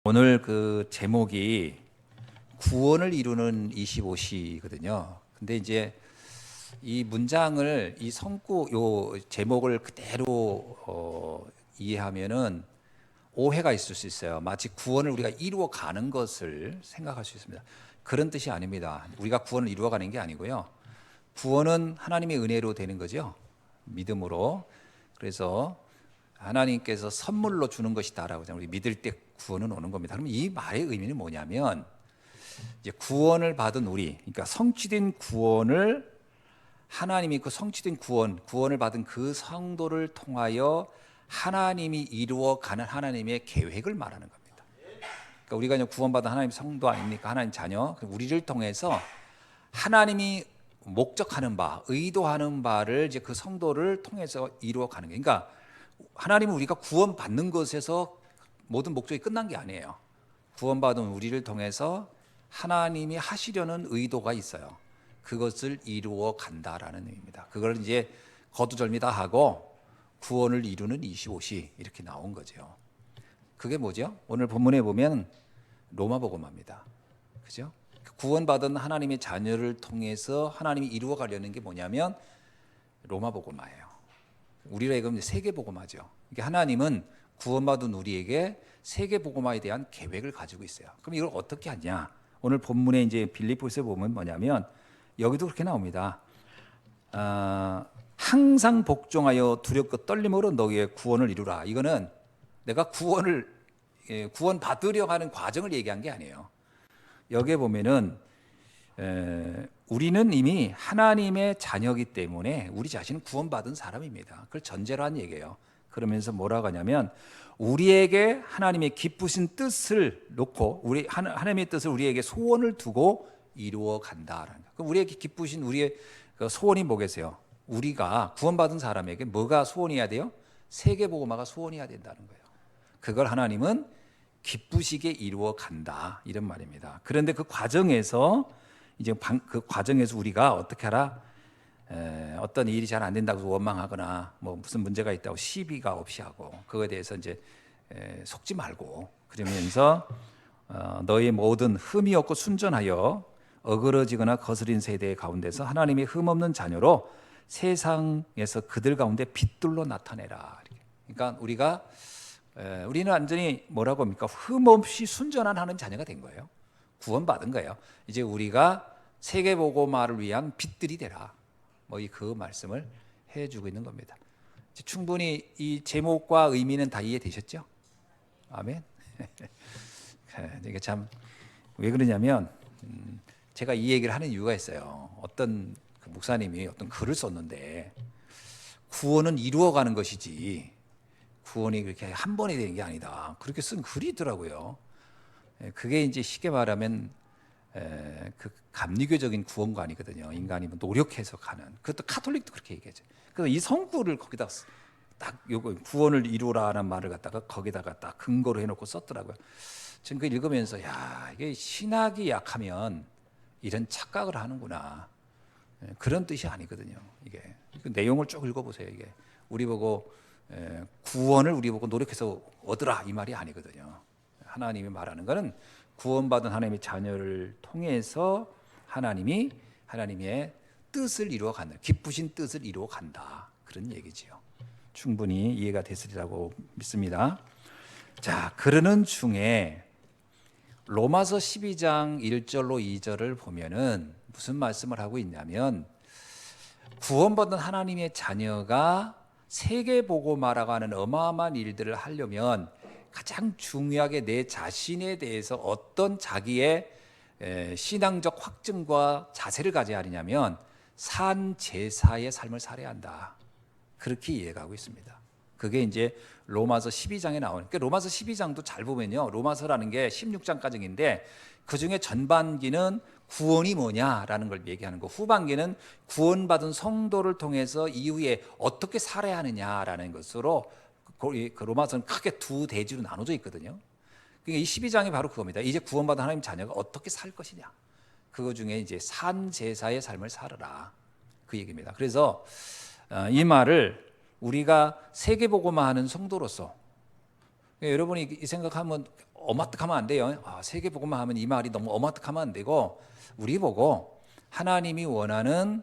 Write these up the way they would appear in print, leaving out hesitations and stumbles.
오늘 그 제목이 구원을 이루는 25시거든요. 근데 이제 이 문장을 이 성구 요 제목을 그대로 이해하면은 오해가 있을 수 있어요. 마치 구원을 우리가 이루어 가는 것을 생각할 수 있습니다. 그런 뜻이 아닙니다. 우리가 구원을 이루어 가는 게 아니고요. 구원은 하나님의 은혜로 되는 거죠. 믿음으로. 그래서 하나님께서 선물로 주는 것이다라고 우리 믿을 때 구원은 오는 겁니다. 그럼 이 말의 의미는 뭐냐면 이제 구원을 받은 우리, 그러니까 성취된 구원을 하나님이 그 성취된 구원을 받은 그 성도를 통하여 하나님이 이루어가는 하나님의 계획을 말하는 겁니다. 그러니까 우리가 이제 구원받은 하나님 성도 아닙니까? 하나님 자녀. 우리를 통해서 하나님이 목적하는 바, 의도하는 바를 이제 그 성도를 통해서 이루어가는 거예요. 그러니까 하나님은 우리가 구원받는 것에서 모든 목적이 끝난 게 아니에요. 구원받은 우리를 통해서 하나님이 하시려는 의도가 있어요. 그것을 이루어 간다라는 의미입니다. 그걸 이제 거두절미다 하고 구원을 이루는 25시 이렇게 나온 거죠. 그게 뭐죠? 오늘 본문에 보면 로마복음입니다. 그죠? 구원받은 하나님의 자녀를 통해서 하나님이 이루어 가려는 게 뭐냐면 로마복음이에요. 우리가 그럼 세계복음화죠. 이게 하나님은 구원받은 우리에게 세계복음화에 대한 계획을 가지고 있어요. 그럼 이걸 어떻게 하냐? 오늘 본문에 이제 빌립보서에 보면 뭐냐면 여기도 그렇게 나옵니다. 항상 복종하여 두렵고 떨림으로 너희의 구원을 이루라. 이거는 내가 구원 받으려 하는 과정을 얘기한 게 아니에요. 여기에 보면은 우리는 이미 하나님의 자녀이기 때문에 우리 자신은 구원받은 사람입니다. 그걸 전제로 한 얘기예요. 그러면서 뭐라고 하냐면 우리에게 하나님의 기쁘신 뜻을 놓고 하나님의 뜻을 우리에게 소원을 두고 이루어 간다라는 거. 그럼 우리에게 기쁘신 우리의 그 소원이 뭐겠어요? 우리가 구원받은 사람에게 뭐가 소원이어야 돼요? 세계복음화가 소원이어야 된다는 거예요. 그걸 하나님은 기쁘시게 이루어 간다 이런 말입니다. 그런데 그 과정에서 우리가 어떻게 하라? 어떤 일이 잘 안 된다고 원망하거나 뭐 무슨 문제가 있다고 시비가 없이 하고 그거에 대해서 이제 속지 말고 그러면서 너희 모든 흠이 없고 순전하여 어그러지거나 거스린 세대 가운데서 하나님의 흠 없는 자녀로 세상에서 그들 가운데 빛들로 나타내라. 그러니까 우리는 완전히 뭐라고 합니까? 흠 없이 순전한 하는 자녀가 된 거예요. 구원받은 거예요. 이제 우리가 세계복음화를 위한 빛들이 되라. 그 말씀을 해주고 있는 겁니다. 충분히 이 제목과 의미는 다 이해되셨죠? 아멘. 이게 참 왜 그러냐면 제가 이 얘기를 하는 이유가 있어요. 어떤 그 목사님이 어떤 글을 썼는데 구원은 이루어가는 것이지 구원이 그렇게 한 번에 되는 게 아니다. 그렇게 쓴 글이 있더라고요. 그게 이제 쉽게 말하면 그 감리교적인 구원관이거든요. 인간이 노력해서 가는. 그것도 카톨릭도 그렇게 얘기하죠. 그래서 이 성구를 거기다 딱 요거 구원을 이루라는 말을 갖다가 거기다가 딱 근거로 해놓고 썼더라고요. 지금 그 읽으면서 야 이게 신학이 약하면 이런 착각을 하는구나. 그런 뜻이 아니거든요. 이게 그 내용을 쭉 읽어보세요. 이게 우리 보고 구원을 우리 보고 노력해서 얻으라 이 말이 아니거든요. 하나님이 말하는 것은 구원받은 하나님의 자녀를 통해서 하나님의 뜻을 이루어 간다. 기쁘신 뜻을 이루어 간다. 그런 얘기지요. 충분히 이해가 됐으리라고 믿습니다. 자, 그러는 중에 로마서 12장 1절로 2절을 보면은 무슨 말씀을 하고 있냐면 구원받은 하나님의 자녀가 세계복음화라고 하는 어마어마한 일들을 하려면 가장 중요하게 내 자신에 대해서 어떤 자기의 신앙적 확증과 자세를 가져야 하느냐면 산 제사의 삶을 살아야 한다. 그렇게 이해가고 있습니다. 그게 이제 로마서 12장에 나오는. 그러니까 로마서 12장도 잘 보면요. 로마서라는 게 16장까지인데 그 중에 전반기는 구원이 뭐냐라는 걸 얘기하는 거, 후반기는 구원받은 성도를 통해서 이후에 어떻게 살아야 하느냐라는 것으로 그 로마서는 크게 두 대지로 나눠져 있거든요. 그러니까 이 12장이 바로 그겁니다. 이제 구원받은 하나님 자녀가 어떻게 살 것이냐. 그거 중에 이제 산 제사의 삶을 살아라. 그 얘기입니다. 그래서 이 말을 우리가 세계복음화하는 성도로서 여러분이 이 생각하면 어마뜩하면 안 돼요. 세계복음만 하면 이 말이 너무 어마뜩하면 안 되고, 우리 보고 하나님이 원하는,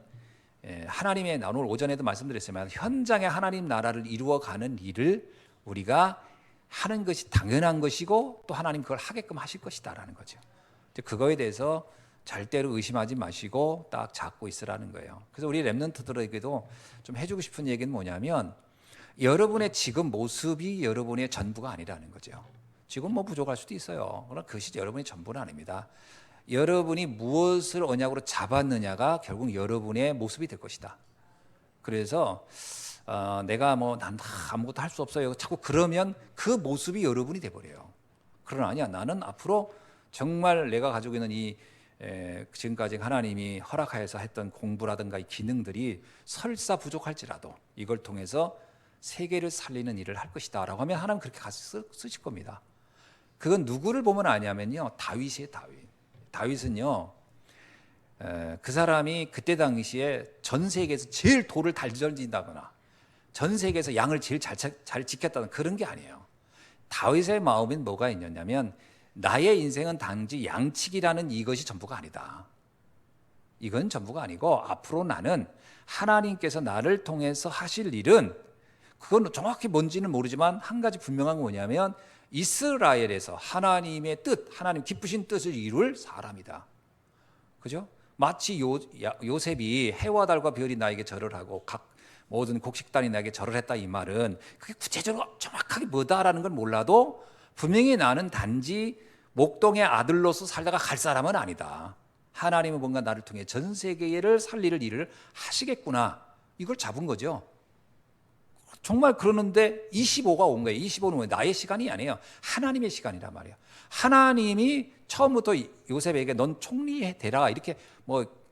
하나님의, 오늘 오전에도 말씀드렸지만 현장에 하나님 나라를 이루어가는 일을 우리가 하는 것이 당연한 것이고, 또 하나님 그걸 하게끔 하실 것이다라는 거죠. 그거에 대해서 절대로 의심하지 마시고 딱 잡고 있으라는 거예요. 그래서 우리 렘넌트들에게도 좀 해주고 싶은 얘기는 뭐냐면, 여러분의 지금 모습이 여러분의 전부가 아니라는 거죠. 지금 뭐 부족할 수도 있어요. 그러나 그것이 여러분의 전부는 아닙니다. 여러분이 무엇을 언약으로 잡았느냐가 결국 여러분의 모습이 될 것이다. 그래서 내가 난 아무것도 할 수 없어요. 자꾸 그러면 그 모습이 여러분이 돼버려요. 그러나 아니야. 나는 앞으로 정말 내가 가지고 있는 이 지금까지 하나님이 허락하여서 했던 공부라든가 이 기능들이 설사 부족할지라도 이걸 통해서 세계를 살리는 일을 할 것이다 라고 하면 하나님 그렇게 가서 쓰실 겁니다. 그건 누구를 보면 아냐면요, 다윗이에요. 다윗은요, 그 사람이 그때 당시에 전 세계에서 제일 돌을 잘 던진다거나 전 세계에서 양을 제일 잘 지켰다는 그런 게 아니에요. 다윗의 마음엔 뭐가 있냐면, 나의 인생은 단지 양치기라는 이것이 전부가 아니다. 이건 전부가 아니고 앞으로 나는 하나님께서 나를 통해서 하실 일은, 그건 정확히 뭔지는 모르지만 한 가지 분명한 건 뭐냐면, 이스라엘에서 하나님의 뜻, 하나님 기쁘신 뜻을 이룰 사람이다. 그죠? 마치 요셉이 해와 달과 별이 나에게 절을 하고 각 모든 곡식단이 나에게 절을 했다, 이 말은 그게 구체적으로 정확하게 뭐다라는 걸 몰라도 분명히 나는 단지 목동의 아들로서 살다가 갈 사람은 아니다. 하나님은 뭔가 나를 통해 전 세계를 살릴 일을 하시겠구나. 이걸 잡은 거죠. 정말 그러는데 25가 온 거예요. 25는 왜 나의 시간이 아니에요. 하나님의 시간이란 말이에요. 하나님이 처음부터 요셉에게 넌 총리 되라 이렇게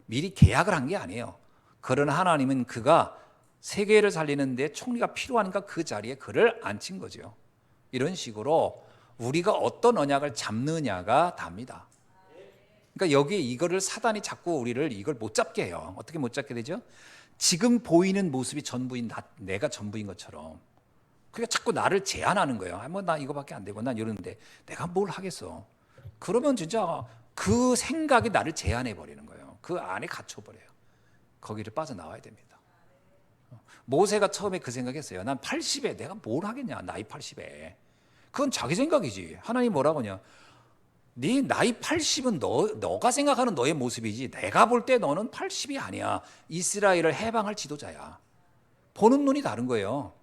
미리 계약을 한 게 아니에요. 그러나 하나님은 그가 세계를 살리는데 총리가 필요하니까 그 자리에 그를 앉힌 거죠. 이런 식으로 우리가 어떤 언약을 잡느냐가 답니다. 그러니까 여기 이거를 사단이 자꾸 우리를 이걸 못 잡게 해요. 어떻게 못 잡게 되죠? 지금 보이는 모습이 전부인 내가 전부인 것처럼. 그러니까 자꾸 나를 제한하는 거예요. 나 이거밖에 안 되고 난 이러는데 내가 뭘 하겠어. 그러면 진짜 그 생각이 나를 제한해 버리는 거예요. 그 안에 갇혀 버려요. 거기를 빠져나와야 됩니다. 모세가 처음에 그 생각했어요. 난 80에 내가 뭘 하겠냐. 나이 80에. 그건 자기 생각이지. 하나님 뭐라고 하냐. 네 나이 80은 너가 생각하는 너의 모습이지 내가 볼 때 너는 80이 아니야. 이스라엘을 해방할 지도자야. 보는 눈이 다른 거예요.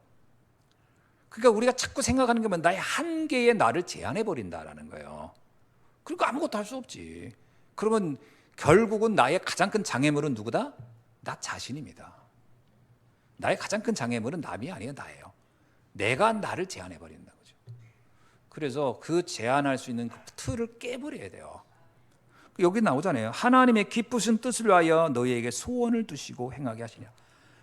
그러니까 우리가 자꾸 생각하는 게 나의 한계에 나를 제한해 버린다라는 거예요. 그러니까 아무것도 할 수 없지. 그러면 결국은 나의 가장 큰 장애물은 누구다? 나 자신입니다. 나의 가장 큰 장애물은 남이 아니에요. 나예요. 내가 나를 제한해 버린다. 그래서 그 제한할 수 있는 그 틀을 깨버려야 돼요. 여기 나오잖아요. 하나님의 기쁘신 뜻을 위하여 너희에게 소원을 두시고 행하게 하시냐.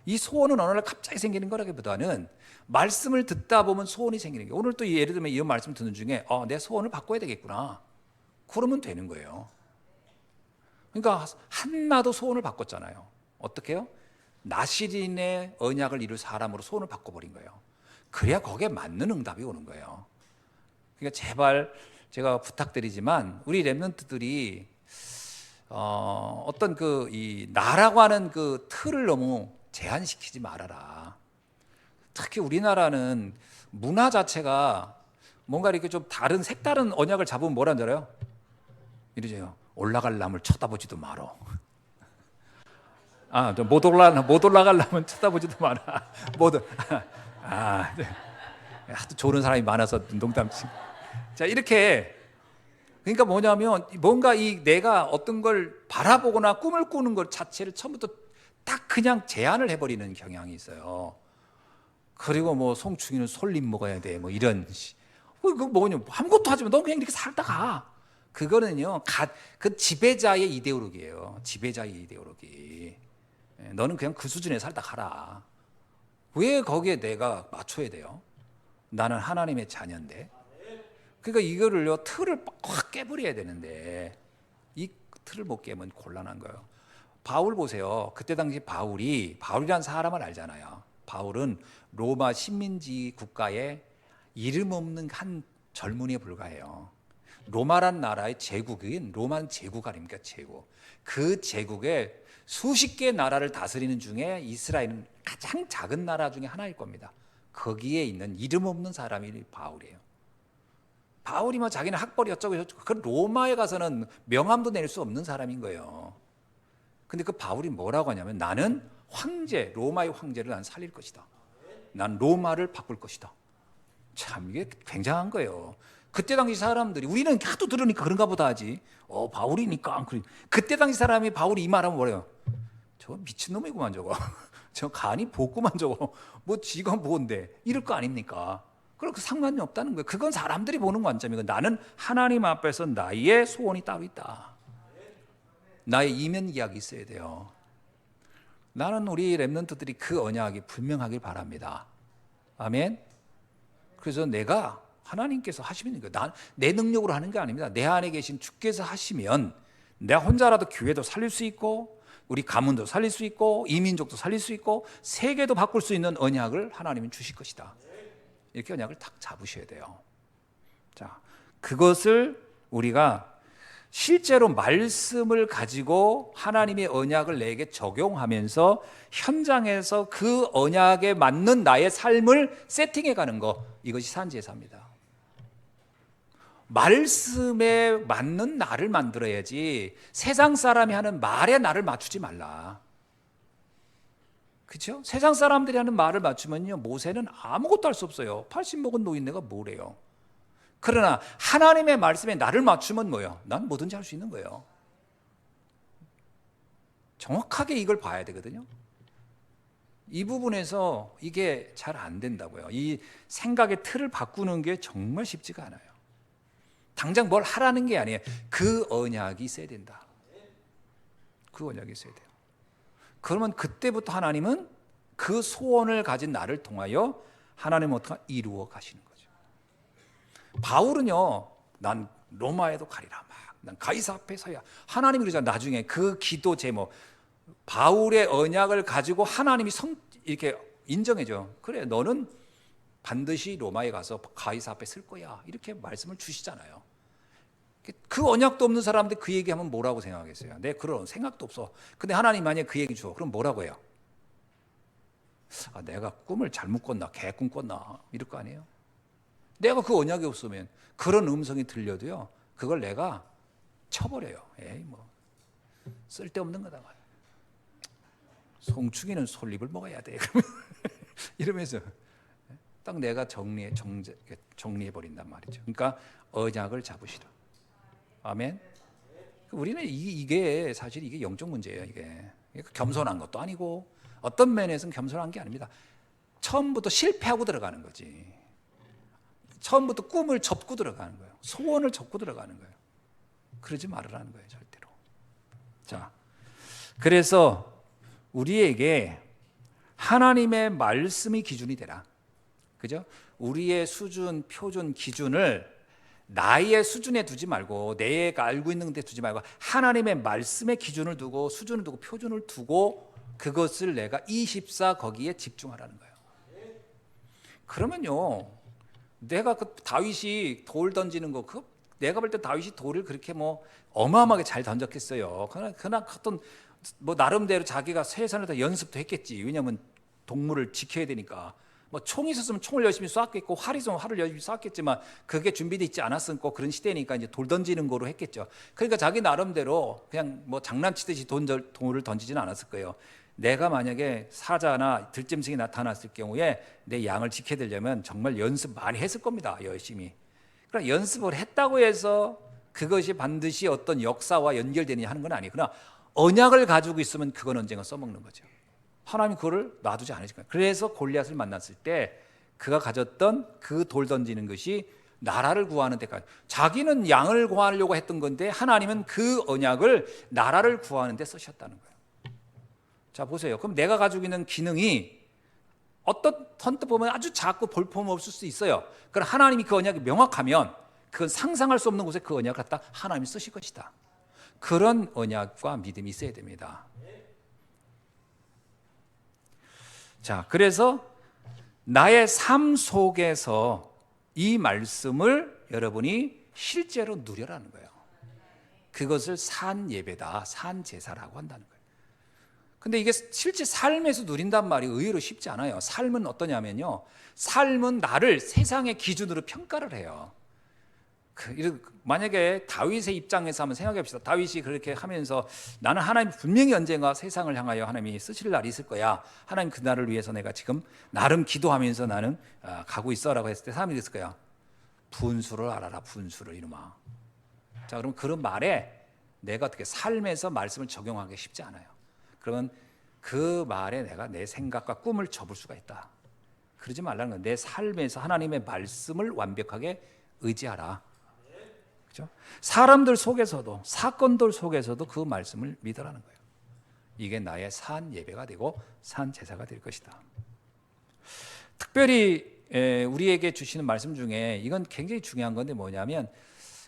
이 소원은 어느 날 갑자기 생기는 거라기보다는 말씀을 듣다 보면 소원이 생기는 거예요. 오늘 또 예를 들면 이런 말씀 듣는 중에 내 소원을 바꿔야 되겠구나. 그러면 되는 거예요. 그러니까 한나도 소원을 바꿨잖아요. 어떻게 해요? 나시린의 언약을 이룰 사람으로 소원을 바꿔버린 거예요. 그래야 거기에 맞는 응답이 오는 거예요. 그러니까 제발 제가 부탁드리지만 우리 렘넌트들이 어떤 이 나라고 하는 그 틀을 너무 제한시키지 말아라. 특히 우리나라는 문화 자체가 뭔가 이렇게 좀 색다른 언약을 잡으면 뭐라 하잖아요. 이러죠. 올라갈 남을 쳐다보지도 말어. 못 올라갈 남은 쳐다보지도 마라. 하도 좋은 사람이 많아서 농담치. 자, 이렇게 그러니까 뭐냐면 뭔가 내가 어떤 걸 바라보거나 꿈을 꾸는 것 자체를 처음부터 딱 그냥 제한을 해버리는 경향이 있어요. 그리고 송충이는 솔잎 먹어야 돼. 이런 그거 뭐냐 아무것도 하지 마. 너 그냥 이렇게 살다가 그거는요 그 지배자의 이데올로기예요. 지배자의 이데올로기. 너는 그냥 그 수준에 살다 가라. 왜 거기에 내가 맞춰야 돼요? 나는 하나님의 자녀인데. 그러니까 이거를요 틀을 확 깨버려야 되는데 이 틀을 못 깨면 곤란한 거예요. 바울 보세요. 그때 당시 바울이란 사람을 알잖아요. 바울은 로마 식민지 국가의 이름 없는 한 젊은이에 불과해요. 로마란 나라의 제국인 로만 제국 아닙니까? 제국. 그 제국에 수십 개의 나라를 다스리는 중에 이스라엘은 가장 작은 나라 중에 하나일 겁니다. 거기에 있는 이름 없는 사람이 바울이에요. 바울이 뭐 자기는 학벌이 어쩌고 저쩌고 그 로마에 가서는 명함도 낼 수 없는 사람인 거예요. 근데 그 바울이 뭐라고 하냐면 나는 황제, 로마의 황제를 난 살릴 것이다. 난 로마를 바꿀 것이다. 참 이게 굉장한 거예요. 그때 당시 사람들이 우리는 하도 들으니까 그런가 보다 하지. 바울이니까. 그때 당시 사람이 바울이 이 말하면 뭐래요? 저 미친놈이구만 저거. 저 간이 볶구만 저거. 뭐 지가 뭔데 이럴 거 아닙니까? 그럼 그 상관이 없다는 거예요. 그건 사람들이 보는 관점이고 나는 하나님 앞에서 나의 소원이 따로 있다. 나의 이면 이야기 있어야 돼요. 나는 우리 렘넌트들이 그 언약이 분명하길 바랍니다. 아멘. 그래서 내가 하나님께서 하시는 거예요. 내 능력으로 하는 게 아닙니다. 내 안에 계신 주께서 하시면 내가 혼자라도 교회도 살릴 수 있고 우리 가문도 살릴 수 있고 이민족도 살릴 수 있고 세계도 바꿀 수 있는 언약을 하나님은 주실 것이다. 이렇게 언약을 딱 잡으셔야 돼요. 자, 그것을 우리가 실제로 말씀을 가지고 하나님의 언약을 내게 적용하면서 현장에서 그 언약에 맞는 나의 삶을 세팅해 가는 거, 이것이 산지제사입니다. 말씀에 맞는 나를 만들어야지 세상 사람이 하는 말에 나를 맞추지 말라. 그렇죠? 세상 사람들이 하는 말을 맞추면요 모세는 아무것도 할 수 없어요. 80 먹은 노인네가 뭐래요? 그러나 하나님의 말씀에 나를 맞추면 뭐예요? 난 뭐든지 할 수 있는 거예요. 정확하게 이걸 봐야 되거든요. 이 부분에서 이게 잘 안 된다고요. 이 생각의 틀을 바꾸는 게 정말 쉽지가 않아요. 당장 뭘 하라는 게 아니에요. 그 언약이 있어야 된다. 그 언약이 있어야 돼요. 그러면 그때부터 하나님은 그 소원을 가진 나를 통하여 하나님은 어떻게 이루어 가시는 거죠. 바울은요, 난 로마에도 가리라, 난 가이사 앞에 서야. 하나님이 그러잖아. 나중에 그 기도 제목, 바울의 언약을 가지고 하나님이 이렇게 인정해줘. 그래, 너는 반드시 로마에 가서 가이사 앞에 설 거야. 이렇게 말씀을 주시잖아요. 그 언약도 없는 사람들 그 얘기하면 뭐라고 생각하겠어요? 내 그런 생각도 없어. 근데 하나님 만약에 그 얘기 줘. 그럼 뭐라고 해요? 내가 꿈을 잘못 꿨나? 개꿈 꿨나? 이럴 거 아니에요? 내가 그 언약이 없으면 그런 음성이 들려도요, 그걸 내가 쳐버려요. 에이, 뭐 쓸데없는 거다. 송충이는 솔잎을 먹어야 돼. 이러면서 딱 내가 정리해 버린단 말이죠. 그러니까 언약을 잡으시라. 아멘. 우리는 이게 사실 이게 영적 문제예요. 이게 겸손한 것도 아니고 어떤 면에서는 겸손한 게 아닙니다. 처음부터 실패하고 들어가는 거지. 처음부터 꿈을 접고 들어가는 거예요. 소원을 접고 들어가는 거예요. 그러지 말으라는 거예요, 절대로. 자, 그래서 우리에게 하나님의 말씀이 기준이 되라. 그죠? 우리의 수준, 표준, 기준을 나의 수준에 두지 말고 내가 알고 있는 데 두지 말고 하나님의 말씀의 기준을 두고 수준을 두고 표준을 두고 그것을 내가 24 거기에 집중하라는 거예요. 그러면요, 내가 그 다윗이 돌 던지는 거, 내가 볼 때 다윗이 돌을 그렇게 뭐 어마어마하게 잘 던졌겠어요. 그러나 어떤 뭐 나름대로 자기가 최선을 연습도 했겠지. 왜냐하면 동물을 지켜야 되니까. 뭐 총이 있었으면 총을 열심히 쐈겠고 활이 있으면 활을 열심히 쐈겠지만 그게 준비되어 있지 않았으니까 그런 시대니까 이제 돌 던지는 거로 했겠죠. 그러니까 자기 나름대로 그냥 뭐 장난치듯이 돌을 던지지는 않았을 거예요. 내가 만약에 사자나 들짐승이 나타났을 경우에 내 양을 지켜야 되려면 정말 연습 많이 했을 겁니다. 열심히. 그러니까 연습을 했다고 해서 그것이 반드시 어떤 역사와 연결되느냐 하는 건 아니에요. 그러나 언약을 가지고 있으면 그건 언젠가 써먹는 거죠. 하나님이 그거를 놔두지 않으실 거예요. 그래서 골리앗을 만났을 때 그가 가졌던 그 돌 던지는 것이 나라를 구하는 데까지, 자기는 양을 구하려고 했던 건데 하나님은 그 언약을 나라를 구하는 데 쓰셨다는 거예요. 자, 보세요. 그럼 내가 가지고 있는 기능이 어떤 선뜻 보면 아주 작고 볼품없을 수 있어요. 그럼 하나님이 그 언약이 명확하면 그건 상상할 수 없는 곳에 그 언약을 갖다 하나님이 쓰실 것이다. 그런 언약과 믿음이 있어야 됩니다. 자, 그래서 나의 삶 속에서 이 말씀을 여러분이 실제로 누려라는 거예요. 그것을 산 예배다, 산 제사라고 한다는 거예요. 근데 이게 실제 삶에서 누린단 말이 의외로 쉽지 않아요. 삶은 어떠냐면요, 삶은 나를 세상의 기준으로 평가를 해요. 만약에 다윗의 입장에서 한번 생각해 봅시다. 다윗이 그렇게 하면서 나는 하나님 분명히 언젠가 세상을 향하여 하나님이 쓰실 날이 있을 거야. 하나님 그날을 위해서 내가 지금 나름 기도하면서 나는 가고 있어라고 했을 때 사람이 됐을 거야. 분수를 알아라, 분수를 이놈아. 자, 그럼 그런 말에 내가 어떻게 삶에서 말씀을 적용하기 쉽지 않아요. 그러면 그 말에 내가 내 생각과 꿈을 접을 수가 있다. 그러지 말라는 거예요. 내 삶에서 하나님의 말씀을 완벽하게 의지하라. 그렇죠? 사람들 속에서도, 사건들 속에서도 그 말씀을 믿으라는 거예요. 이게 나의 산 예배가 되고 산 제사가 될 것이다. 특별히 우리에게 주시는 말씀 중에 이건 굉장히 중요한 건데 뭐냐면,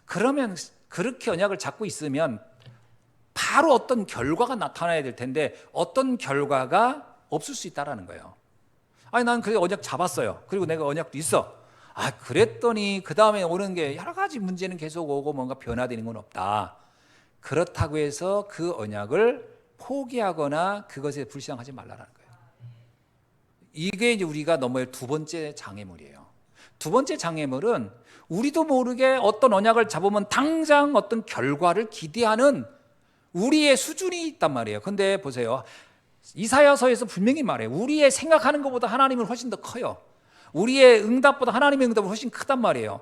그러면 그렇게 언약을 잡고 있으면 바로 어떤 결과가 나타나야 될 텐데 어떤 결과가 없을 수 있다라는 거예요. 아니, 난 그래 언약 잡았어요. 그리고 내가 언약도 있어. 그랬더니 그 다음에 오는 게 여러 가지 문제는 계속 오고 뭔가 변화되는 건 없다. 그렇다고 해서 그 언약을 포기하거나 그것에 불신앙하지 말라라는 거예요. 이게 이제 우리가 넘어야 두 번째 장애물이에요. 두 번째 장애물은 우리도 모르게 어떤 언약을 잡으면 당장 어떤 결과를 기대하는 우리의 수준이 있단 말이에요. 근데 보세요. 이사야서에서 분명히 말해요. 우리의 생각하는 것보다 하나님은 훨씬 더 커요. 우리의 응답보다 하나님의 응답은 훨씬 크단 말이에요.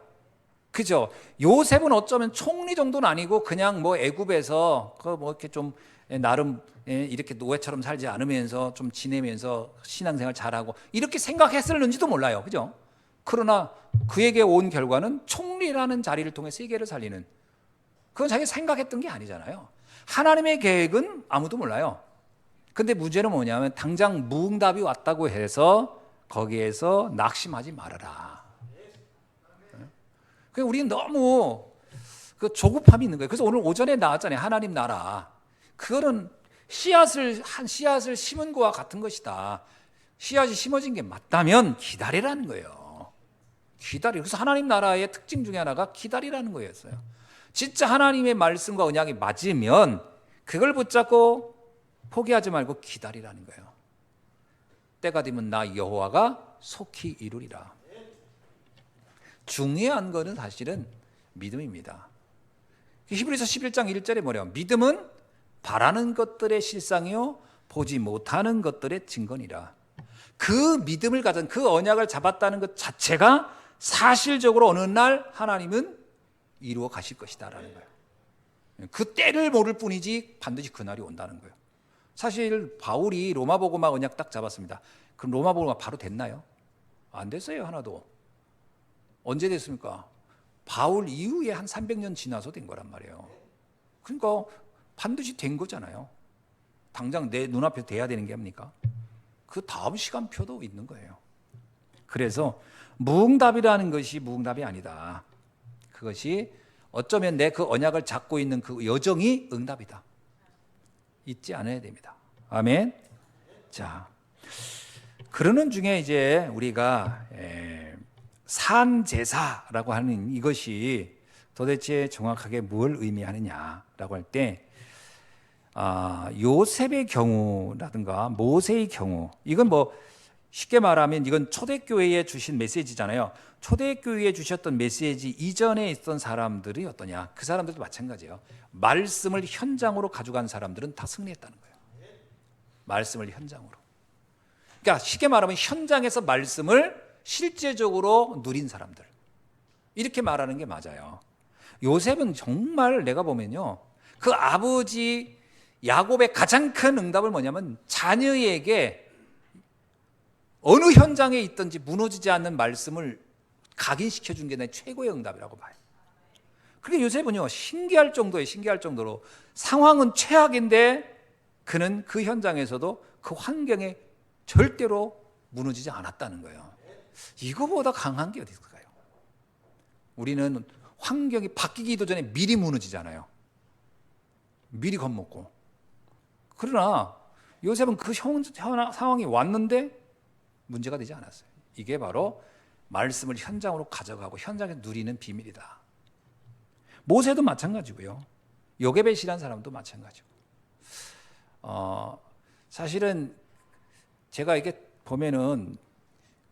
그죠? 요셉은 어쩌면 총리 정도는 아니고 그냥 뭐 애굽에서 뭐 이렇게 좀 나름 이렇게 노예처럼 살지 않으면서 좀 지내면서 신앙생활 잘하고 이렇게 생각했을는지도 몰라요. 그죠? 그러나 그에게 온 결과는 총리라는 자리를 통해 세계를 살리는, 그건 자기가 생각했던 게 아니잖아요. 하나님의 계획은 아무도 몰라요. 근데 문제는 뭐냐면 당장 무응답이 왔다고 해서 거기에서 낙심하지 말아라. 우리는 너무 그 조급함이 있는 거예요. 그래서 오늘 오전에 나왔잖아요. 하나님 나라. 그거는 한 씨앗을 심은 거와 같은 것이다. 씨앗이 심어진 게 맞다면 기다리라는 거예요. 그래서 하나님 나라의 특징 중에 하나가 기다리라는 거였어요. 진짜 하나님의 말씀과 언약이 맞으면 그걸 붙잡고 포기하지 말고 기다리라는 거예요. 때가 되면 나 여호와가 속히 이루리라. 중요한 것은 사실은 믿음입니다. 히브리서 11장 1절에 뭐래요? 믿음은 바라는 것들의 실상이요 보지 못하는 것들의 증거니라. 그 믿음을 가진, 그 언약을 잡았다는 것 자체가 사실적으로 어느 날 하나님은 이루어 가실 것이다 라는 거예요. 그 때를 모를 뿐이지 반드시 그날이 온다는 거예요. 사실 바울이 로마복음화 언약 딱 잡았습니다. 그럼 로마복음화 바로 됐나요? 안 됐어요. 하나도. 언제 됐습니까? 바울 이후에 한 300년 지나서 된 거란 말이에요. 그러니까 반드시 된 거잖아요. 당장 내 눈앞에 돼야 되는 게 뭡니까? 그 다음 시간표도 있는 거예요. 그래서 무응답이라는 것이 무응답이 아니다. 그것이 어쩌면 내 그 언약을 잡고 있는 그 여정이 응답이다. 잊지 않아야 됩니다. 아멘. 자, 그러는 중에 이제 우리가 산제사라고 하는 이것이 도대체 정확하게 뭘 의미하느냐라고 할 때, 요셉의 경우라든가 모세의 경우, 이건 뭐 쉽게 말하면 이건 초대교회에 주신 메시지잖아요. 초대교회에 주셨던 메시지 이전에 있던 사람들이 어떠냐? 그 사람들도 마찬가지예요. 말씀을 현장으로 가져간 사람들은 다 승리했다는 거예요. 말씀을 현장으로. 그러니까 쉽게 말하면 현장에서 말씀을 실제적으로 누린 사람들, 이렇게 말하는 게 맞아요. 요셉은 정말 내가 보면요, 그 아버지 야곱의 가장 큰 응답을 뭐냐면 자녀에게 어느 현장에 있든지 무너지지 않는 말씀을 각인시켜 준 게 내 최고의 응답이라고 봐요. 그러니까 요셉은요, 신기할 정도로 상황은 최악인데 그는 그 현장에서도 그 환경에 절대로 무너지지 않았다는 거예요. 이거보다 강한 게 어디 있을까요? 우리는 환경이 바뀌기도 전에 미리 무너지잖아요. 미리 겁먹고. 그러나 요셉은 그 상황이 왔는데 문제가 되지 않았어요. 이게 바로 말씀을 현장으로 가져가고 현장에서 누리는 비밀이다. 모세도 마찬가지고요. 요게벳이라는 사람도 마찬가지고. 사실은 제가 이게 보면은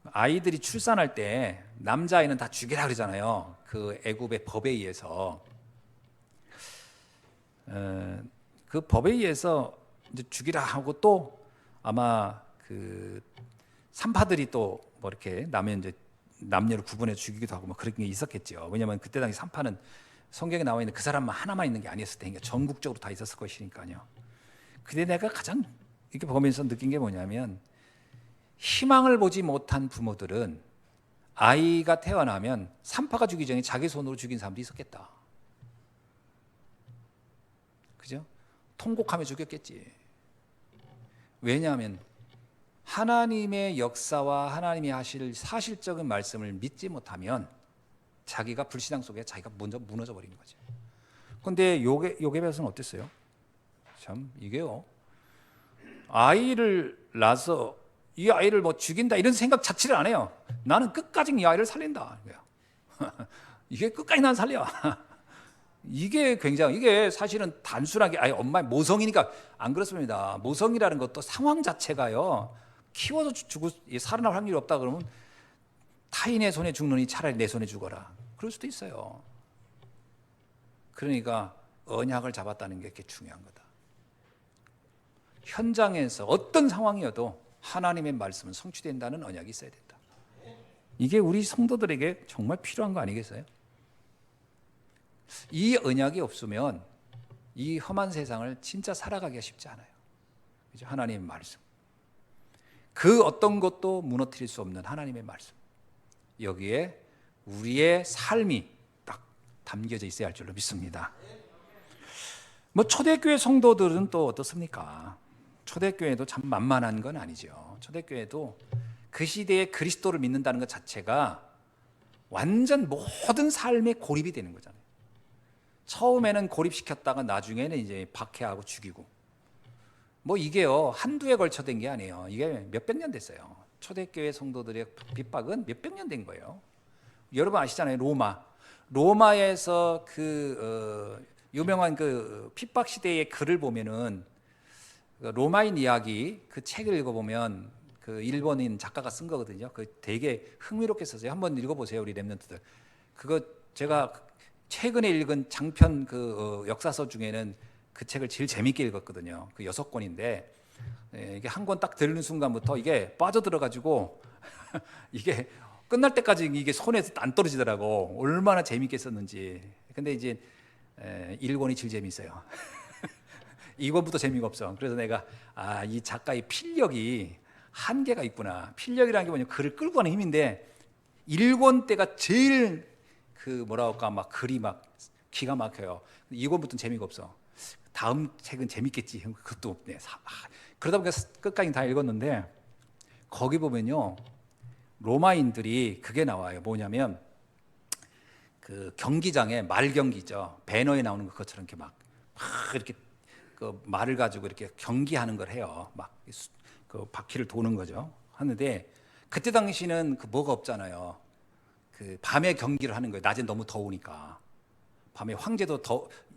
아이들이 출산할 때 남자아이는 다 죽이라 그러잖아요. 그 애굽의 법에 의해서. 그 법에 의해서 이제 죽이라 하고 또 아마 그 산파들이 또 뭐 이렇게 나면 이제 남녀를 구분해 죽이기도 하고 뭐 그런 게 있었겠죠. 왜냐하면 그때 당시 산파는 성경에 나와 있는 그 사람만 하나만 있는 게 아니었을 테니까 전국적으로 다 있었을 것이니까요. 근데 내가 가장 이렇게 보면서 느낀 게 뭐냐면 희망을 보지 못한 부모들은 아이가 태어나면 산파가 죽이기 전에 자기 손으로 죽인 사람도 있었겠다. 그죠? 통곡하며 죽였겠지. 왜냐하면 하나님의 역사와 하나님이 하실 사실적인 말씀을 믿지 못하면 자기가 불신앙 속에 자기가 먼저 무너져 버리는 거죠. 그런데 요게벳은 어땠어요? 참 이게요. 아이를 낳아서 이 아이를 뭐 죽인다 이런 생각 자체를 안 해요. 나는 끝까지 이 아이를 살린다. 이게 끝까지 난 살려. 이게 굉장히 이게 사실은 단순하게 엄마의 모성이니까 안 그렇습니다. 모성이라는 것도 상황 자체가요. 키워서 죽을 살아날 확률이 없다 그러면 타인의 손에 죽느니 차라리 내 손에 죽어라. 그럴 수도 있어요. 그러니까 언약을 잡았다는 게 중요한 거다. 현장에서 어떤 상황이어도 하나님의 말씀은 성취된다는 언약이 있어야 된다. 이게 우리 성도들에게 정말 필요한 거 아니겠어요? 이 언약이 없으면 이 험한 세상을 진짜 살아가기가 쉽지 않아요. 그죠? 하나님의 말씀. 그 어떤 것도 무너뜨릴 수 없는 하나님의 말씀. 여기에 우리의 삶이 딱 담겨져 있어야 할 줄로 믿습니다. 뭐 초대교회 성도들은 또 어떻습니까? 초대교회도 참 만만한 건 아니죠. 초대교회도 그 시대에 그리스도를 믿는다는 것 자체가 완전 모든 삶에 고립이 되는 거잖아요. 처음에는 고립시켰다가 나중에는 이제 박해하고 죽이고 뭐 이게요 한두 해 걸쳐 된 게 아니에요. 이게 몇백 년 됐어요. 초대교회 성도들의 핍박은 몇백 년 된 거예요. 여러분 아시잖아요. 로마에서 그 유명한 그 핍박 시대의 글을 보면은 로마인 이야기 그 책을 읽어보면 그 일본인 작가가 쓴 거거든요. 그 되게 흥미롭게 썼어요. 한번 읽어보세요, 우리 랩런트들. 그거 제가 최근에 읽은 장편 그 역사서 중에는 그 책을 제일 재밌게 읽었거든요. 그 6권인데 이게 한 권 딱 들는 순간부터 이게 빠져들어가지고 이게 끝날 때까지 이게 손에서 안 떨어지더라고. 얼마나 재밌게 썼는지. 근데 이제 1권이 제일 재밌어요. 2권부터 재미가 없어. 그래서 내가 이 작가의 필력이 한계가 있구나. 필력이라는 게 뭐냐면 글을 끌고 가는 힘인데 1권 때가 제일 그 뭐라 할까 막 글이 막 기가 막혀요. 2권부터는 재미가 없어. 다음 책은 재밌겠지. 그것도 없네. 그러다 보니까 끝까지 다 읽었는데 거기 보면요 로마인들이 그게 나와요. 뭐냐면 그 경기장에 말 경기죠. 배너에 나오는 것처럼 이렇게 막 이렇게 그 말을 가지고 이렇게 경기하는 걸 해요. 막 그 바퀴를 도는 거죠. 하는데 그때 당시는 그 뭐가 없잖아요. 그 밤에 경기를 하는 거예요. 낮엔 너무 더우니까. 밤에 황제도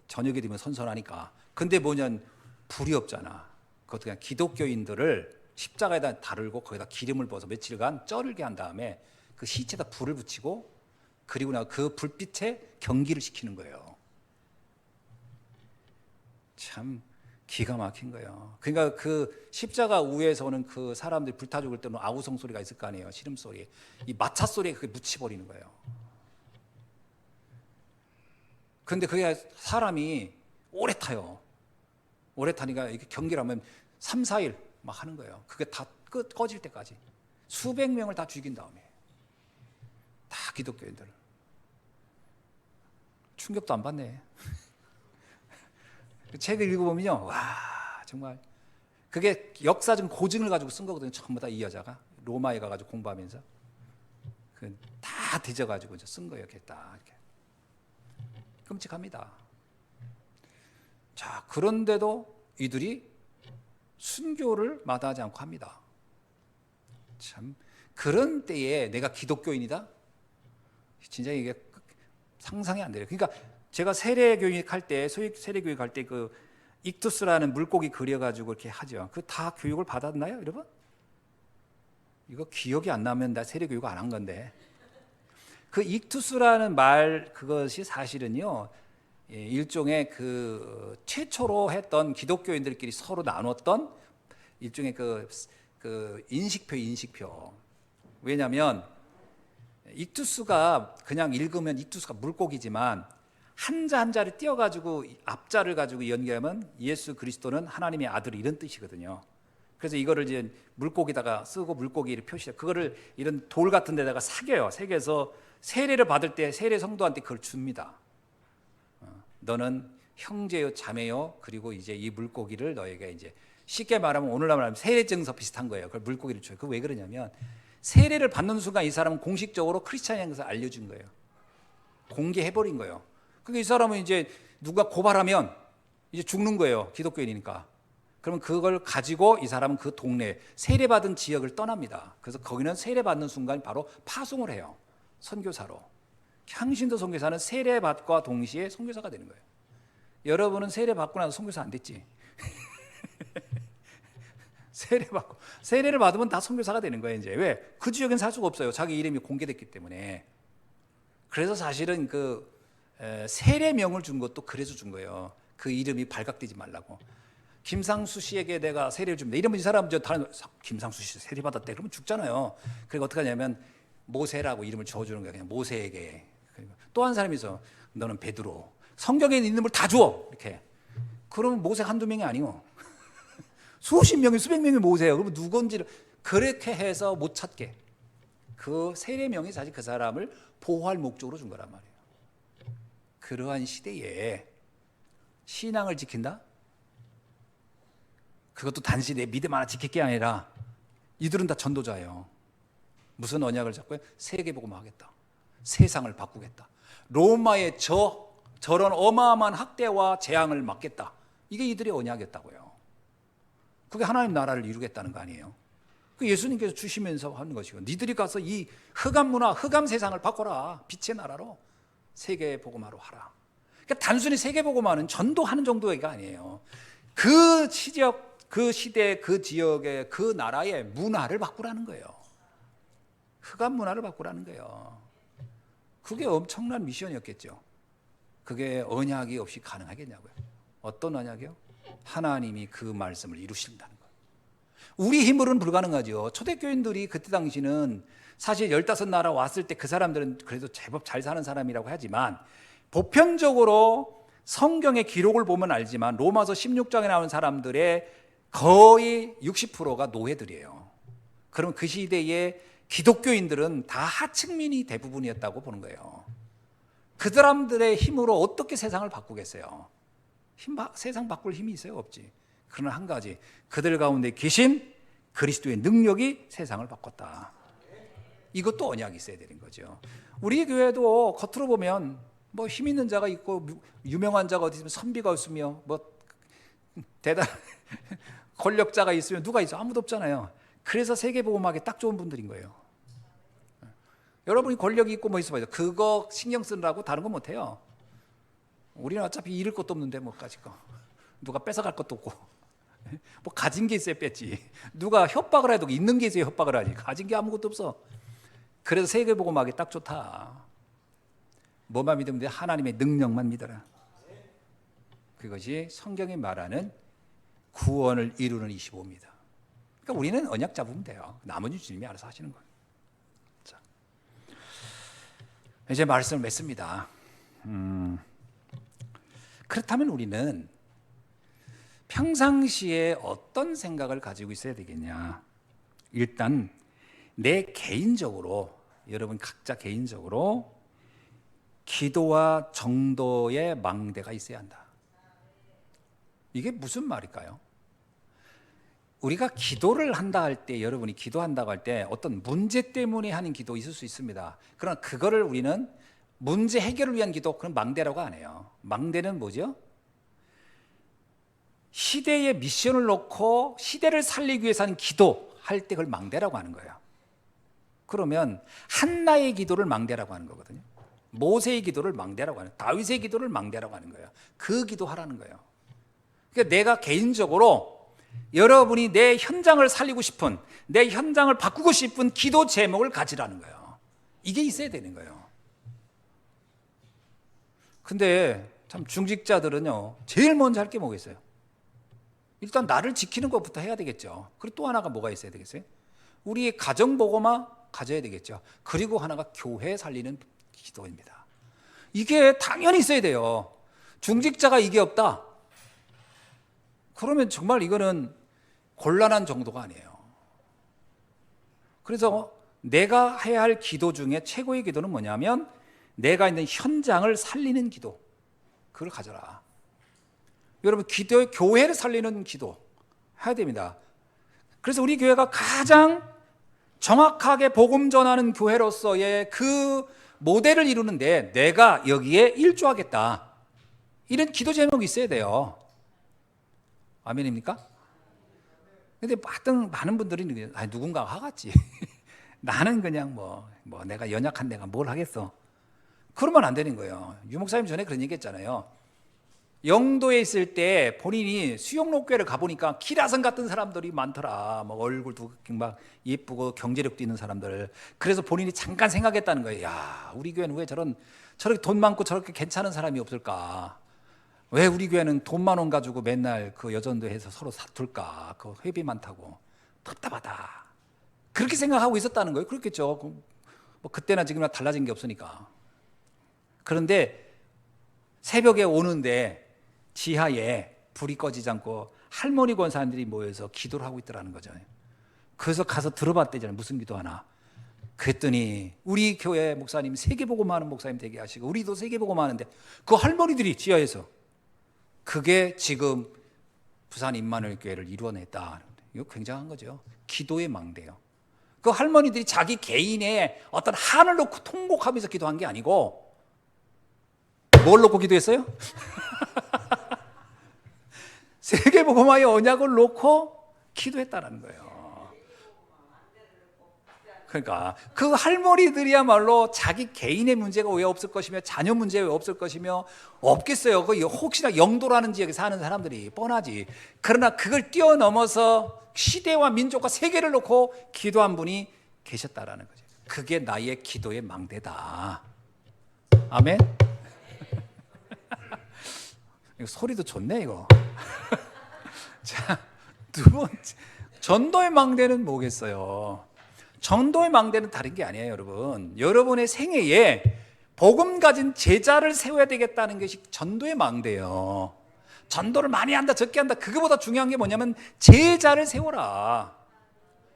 저녁에 되면 선선하니까. 근데 뭐냐면 불이 없잖아. 그것도 그냥 기독교인들을 십자가에다 달고 거기다 기름을 부어서 며칠간 쩔게 한 다음에 그 시체에다 불을 붙이고 그리고 나서 그 불빛에 경기를 시키는 거예요. 참 기가 막힌 거예요. 그러니까 그 십자가 위에서 오는 그 사람들이 불타 죽을 때는 아우성 소리가 있을 거 아니에요. 시름 소리. 이 마차 소리에 그게 묻혀버리는 거예요. 그런데 그게 사람이 오래 타요. 오래 타니까 이렇게 경기를 하면 3, 4일 막 하는 거예요. 그게 다 꺼질 때까지. 수백 명을 다 죽인 다음에. 다 기독교인들. 충격도 안 받네. 책을 읽어보면요. 와, 정말. 그게 역사적 고증을 가지고 쓴 거거든요. 전부 다 이 여자가. 로마에 가가지고 공부하면서. 다 뒤져가지고 쓴 거예요. 이렇게 딱. 이렇게. 끔찍합니다. 자, 그런데도 이들이 순교를 마다하지 않고 합니다. 참, 그런 때에 내가 기독교인이다? 진짜 이게 상상이 안 돼요. 그러니까 제가 세례교육 할 때, 세례교육 할 때 그 익투스라는 물고기 그려가지고 이렇게 하죠. 그 다 교육을 받았나요, 여러분? 이거 기억이 안 나면 나 세례교육 안 한 건데. 그 익투스라는 말, 그것이 사실은요, 일종의 그 최초로 했던 기독교인들끼리 서로 나눴던 일종의 그 인식표. 왜냐하면 익투스가 그냥 읽으면 익투스가 물고기지만 한자 한자를 띄어가지고 앞자를 가지고 연결하면 예수 그리스도는 하나님의 아들, 이런 뜻이거든요. 그래서 이거를 이제 물고기다가 쓰고 물고기를 표시해, 그거를 이런 돌 같은 데다가 새겨서 세례를 받을 때 세례 성도한테 그걸 줍니다. 너는 형제요 자매요, 그리고 이제 이 물고기를 너에게, 이제 쉽게 말하면 오늘날 말하면 세례증서 비슷한 거예요. 그걸 물고기를 줘요. 그 왜 그러냐면 세례를 받는 순간 이 사람은 공식적으로 크리스찬이라는 것을 알려준 거예요. 공개해버린 거예요. 그러니까 이 사람은 이제 누가 고발하면 이제 죽는 거예요. 기독교인이니까. 그러면 그걸 가지고 이 사람은 그 동네, 세례받은 지역을 떠납니다. 그래서 거기는 세례받는 순간 바로 파송을 해요. 선교사로. 향신도 선교사는 세례받과 동시에 선교사가 되는 거예요. 여러분은 세례받고 나서 선교사 안 됐지? 세례를 받으면 다 선교사가 되는 거예요. 이제 왜? 그 지역엔 살 수가 없어요. 자기 이름이 공개됐기 때문에. 그래서 사실은 그 세례명을 준 것도 그래서 준 거예요. 그 이름이 발각되지 말라고. 김상수 씨에게 내가 세례를 줍니다. 이러면 이 사람 다른, 김상수 씨 세례 받았대, 그러면 죽잖아요. 그리고 어떻게 하냐면 모세라고 이름을 지어주는 거예요. 그냥 모세에게. 또 한 사람이 있어. 너는 베드로. 성경에 있는 이름을 다 줘. 이렇게. 그러면 모세 한두 명이 아니요. 수십 명이, 수백 명이 모세예요. 그러면 누군지를 그렇게 해서 못 찾게. 그 세례명이 사실 그 사람을 보호할 목적으로 준 거란 말이에요. 그러한 시대에 신앙을 지킨다? 그것도 단지 내 믿음 하나 지킬 게 아니라 이들은 다 전도자예요. 무슨 언약을 잡고요? 세계복음 하겠다. 세상을 바꾸겠다. 로마의 저런 어마어마한 학대와 재앙을 막겠다. 이게 이들의 언약이었다고요. 그게 하나님 나라를 이루겠다는 거 아니에요. 그 예수님께서 주시면서 하는 것이고, 니들이 가서 이 흑암 문화, 흑암 세상을 바꿔라. 빛의 나라로 세계복음화로 하라. 그러니까 단순히 세계복음화는 전도하는 정도가 아니에요. 그 지역, 그 시대, 그 지역의 그 나라의 문화를 바꾸라는 거예요. 흑암 문화를 바꾸라는 거예요. 그게 엄청난 미션이었겠죠. 그게 언약이 없이 가능하겠냐고요. 어떤 언약이요? 하나님이 그 말씀을 이루신다는 거예요. 우리 힘으로는 불가능하죠. 초대교인들이 그때 당시는 사실 15나라 왔을 때 그 사람들은 그래도 제법 잘 사는 사람이라고 하지만, 보편적으로 성경의 기록을 보면 알지만 로마서 16장에 나오는 사람들의 거의 60%가 노예들이에요. 그럼 그 시대에 기독교인들은 다 하층민이 대부분이었다고 보는 거예요. 그 사람들의 힘으로 어떻게 세상을 바꾸겠어요? 세상 바꿀 힘이 있어요? 없지. 그러나 한 가지, 그들 가운데 계신 그리스도의 능력이 세상을 바꿨다. 이것도 언약이 있어야 되는 거죠. 우리 교회도 겉으로 보면 뭐 힘 있는 자가 있고 유명한 자가 어디 있으면 선비가 있으며 뭐 대단 권력자가 있으면 누가 있어? 아무도 없잖아요. 그래서 세계복음하기 딱 좋은 분들인 거예요. 여러분이 권력이 있고 뭐 있어봐요. 그거 신경 쓰느라고 다른 거 못해요. 우리는 어차피 잃을 것도 없는데 뭐까짓 거. 누가 뺏어갈 것도 없고. 뭐 가진 게 있어야 뺐지. 누가 협박을 해도 있는 게 있어야 협박을 하지. 가진 게 아무것도 없어. 그래서 세계복음하기 딱 좋다. 뭐만 믿으면 돼? 하나님의 능력만 믿어라. 그것이 성경이 말하는 구원을 이루는 25입니다. 그러니까 우리는 언약 잡으면 돼요. 나머지 주님이 알아서 하시는 거예요. 자, 이제 말씀을 맺습니다. 그렇다면 우리는 평상시에 어떤 생각을 가지고 있어야 되겠냐? 일단 내 개인적으로, 여러분 각자 개인적으로 기도와 정도의 망대가 있어야 한다. 이게 무슨 말일까요? 우리가 기도를 한다 할 때, 여러분이 기도한다고 할 때 어떤 문제 때문에 하는 기도 있을 수 있습니다. 그러나 그거를 우리는 문제 해결을 위한 기도, 그런 망대라고 안 해요. 망대는 뭐죠? 시대의 미션을 놓고 시대를 살리기 위해서 하는 기도할 때 그걸 망대라고 하는 거예요. 그러면 한나의 기도를 망대라고 하는 거거든요. 모세의 기도를 망대라고 하는, 다윗의 기도를 망대라고 하는 거예요. 그 기도하라는 거예요. 그러니까 내가 개인적으로 여러분이 내 현장을 살리고 싶은, 내 현장을 바꾸고 싶은 기도 제목을 가지라는 거예요. 이게 있어야 되는 거예요. 근데 참 중직자들은요, 제일 먼저 할 게 뭐가 있어요? 일단 나를 지키는 것부터 해야 되겠죠. 그리고 또 하나가 뭐가 있어야 되겠어요? 우리의 가정 보고만 가져야 되겠죠. 그리고 하나가 교회 살리는 기도입니다. 이게 당연히 있어야 돼요. 중직자가 이게 없다? 그러면 정말 이거는 곤란한 정도가 아니에요. 그래서 내가 해야 할 기도 중에 최고의 기도는 뭐냐면 내가 있는 현장을 살리는 기도. 그걸 가져라. 여러분, 교회를 살리는 기도 해야 됩니다. 그래서 우리 교회가 가장 정확하게 복음 전하는 교회로서의 그 모델을 이루는데 내가 여기에 일조하겠다. 이런 기도 제목이 있어야 돼요. 아멘입니까? 근데 많은 분들이 누군가가 하겠지. 나는 그냥 뭐 내가 연약한 내가 뭘 하겠어. 그러면 안 되는 거예요. 유 목사님 전에 그런 얘기 했잖아요. 영도에 있을 때 본인이 수영록교회를 가보니까 기라성 같은 사람들이 많더라. 뭐 얼굴도 막 예쁘고 경제력도 있는 사람들. 그래서 본인이 잠깐 생각했다는 거예요. 야, 우리 교회는 왜 저렇게 돈 많고 저렇게 괜찮은 사람이 없을까? 왜 우리 교회는 돈만 원 가지고 맨날 그 여전도 해서 서로 사툴까? 그 회비 많다고. 답답하다. 그렇게 생각하고 있었다는 거예요. 그렇겠죠. 뭐 그때나 지금이나 달라진 게 없으니까. 그런데 새벽에 오는데 지하에 불이 꺼지지 않고 할머니 권사님들이 모여서 기도를 하고 있더라는 거죠. 그래서 가서 들어봤대잖아요. 무슨 기도하나. 그랬더니 우리 교회 목사님 세계복음하는 목사님 되게 하시고 우리도 세계복음하는데 그 할머니들이 지하에서 그게 지금 부산 임마누엘 교회를 이루어냈다. 이거 굉장한 거죠. 기도의 망대요. 그 할머니들이 자기 개인의 어떤 한을 놓고 통곡하면서 기도한 게 아니고 뭘 놓고 기도했어요? 세계복음화의 언약을 놓고 기도했다는 거예요. 그러니까 그 할머니들이야말로 자기 개인의 문제가 왜 없을 것이며 자녀 문제가 왜 없을 것이며 없겠어요. 그 혹시나 영도라는 지역에 사는 사람들이 뻔하지. 그러나 그걸 뛰어넘어서 시대와 민족과 세계를 놓고 기도한 분이 계셨다라는 거죠. 그게 나의 기도의 망대다. 아멘. 이거 소리도 좋네 이거. 자, 두 번째, 전도의 망대는 뭐겠어요? 전도의 망대는 다른 게 아니에요, 여러분. 여러분의 생애에 복음 가진 제자를 세워야 되겠다는 것이 전도의 망대예요. 전도를 많이 한다, 적게 한다, 그거보다 중요한 게 뭐냐면 제자를 세워라.